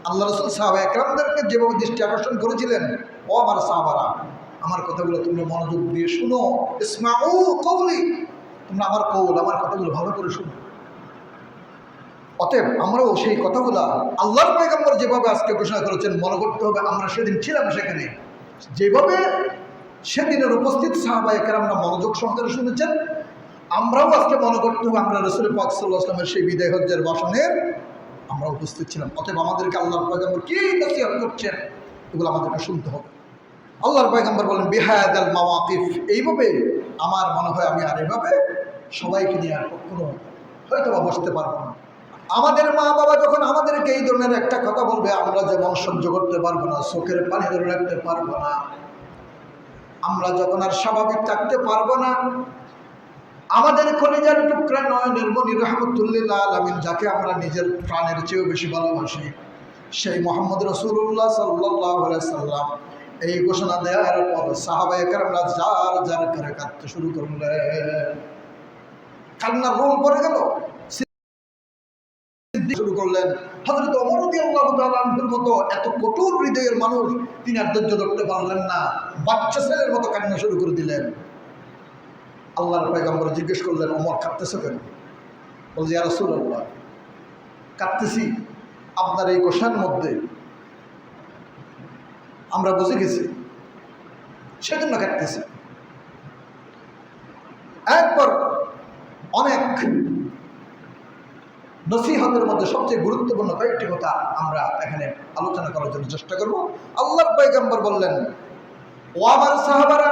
আল্লাহ রাসূল সাহাবা একরামদেরকে যেভাবে দৃষ্টি আকর্ষণ করেছিলেন, ও আমার সাহাবারা, আমার কথাগুলো তোমরা মনোযোগ দিয়ে শুনো, ইসমাউ কওলি, তোমরা আমার কওল, আমার কথাগুলো ভালো করে শুনো। অতএব আমরাও সেই কথাগুলা আল্লাহর পয়গম্বর যেভাবে আজকে ঘোষণা করেছেন মনে করতে হবে আমরা সেদিন ছিলাম সেখানে, যেভাবে সেদিনের উপস্থিত সাহাবায়ে কেরামরা মনোযোগ সহকারে শুনেছেন, আমরাও আজকে মনে করতে হবে আমরা রাসূল পাক সাল্লাল্লাহু আলাইহি ওয়াসাল্লামের সেই বিদায় হজ্জের ভাষণে আমরা উপস্থিত ছিলাম। অতএব আমাদেরকে আল্লাহর পয়গম্বর কি নসিহত করছেন এগুলো আমাদেরকে শুনতে হবে। আল্লাহর পয়গম্বর বলেন বিহাদাল মাওয়াকিফ, এইভাবে আমার মনে হয় আমি আর এভাবে সবাইকে নিয়ে আর কখনো হয়তো বা বসতে পারবো না। আমাদের মা বাবা যখন আমাদেরকে এই ধরনের একটা কথা বলবে, আমরা যেমন সহ্য করতে পারবো না, চোখের পানি ধরে রাখতে পারবো না, আমরা যখন আর স্বাভাবিক থাকতে পারবো না, আমাদের কলিজার টুকরা নয়নের মনি রাহমাতুল্লিল আলামিন, যাকে আমরা নিজের প্রাণের চেয়েও বেশি ভালোবাসি, সেই মুহাম্মদ রাসূলুল্লাহ সাল্লাল্লাহু আলাইহি সাল্লাম এই ঘোষণা দেওয়ার পর সাহাবায়ে কেরামরা যার যার করে কাঁদতে শুরু করলেন। কান্নার রোল পড়ে গেল, শুরু করলেন। হযরত ওমর রাদিয়াল্লাহু তাআলা আনহুর মতো এত কঠোর হৃদয়ের মানুষ, তিনি আর ধৈর্য ধরতে পারলেন না, বাচ্চা ছেলের মতো কান্না শুরু করে দিলেন। আল্লাহর পয়গম্বর জিজ্ঞেস করলেন, ওমর কাঁদতেছো কেন? বলছে, ইয়া রাসূলুল্লাহ, কাঁদতেছি আপনার এই ঘোষণার মধ্যে আমরা বুঝে গেছি, সেজন্য কাঁদতেছি। একবার অনেক নসিহতের মধ্যে সবচেয়ে গুরুত্বপূর্ণ কয়েকটি কথা আমরা এখানে আলোচনা করার জন্য চেষ্টা করব। আল্লাহর পয়গম্বর বললেন, ও আমার সাহাবারা,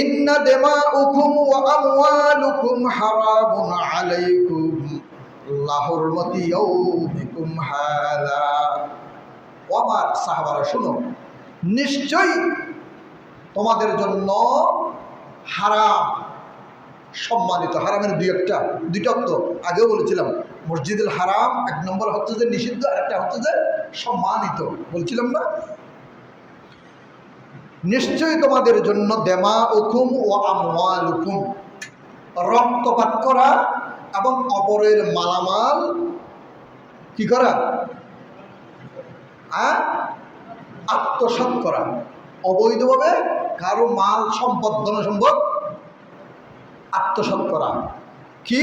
ইন্না দিমাউকুম ওয়া আমওয়ালুকুম হারামুন আলাইকুম লাহুরমাতি ইয়াউমিকুম হাযা। ও আমার সাহাবারা শুনো, নিশ্চয়ই তোমাদের জন্য হারাম, সম্মানিত। হারামের দুইটা অর্থ আগেও বলেছিলাম। মসজিদুল হারাম এক নম্বর হচ্ছে যে নিষিদ্ধ, আর একটা হচ্ছে যে সম্মানিত, বলছিলাম না? নিশ্চয়ই তোমাদের জন্য দিমাউকুম ওয়া আমওয়ালুকুম, রক্তপাত করা এবং অপরের মালামাল কি করা, আত্মসাৎ করা, অবৈধভাবে কারো মাল সম্পদ ধনসম্পদ আত্মসাৎ করা, কি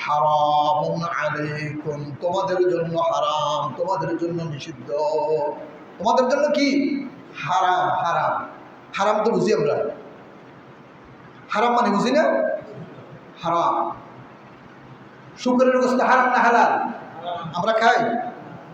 হারামুন আলাইকুম, তোমাদের জন্য হারাম, তোমাদের জন্য নিষিদ্ধ, তোমাদের জন্য কি হারাম। হারাম হারাম তো বুঝি আমরা, হারাম মানে বুঝি না? হারাম শুকরের গোশত হারাম না হালাল? আমরা খাই।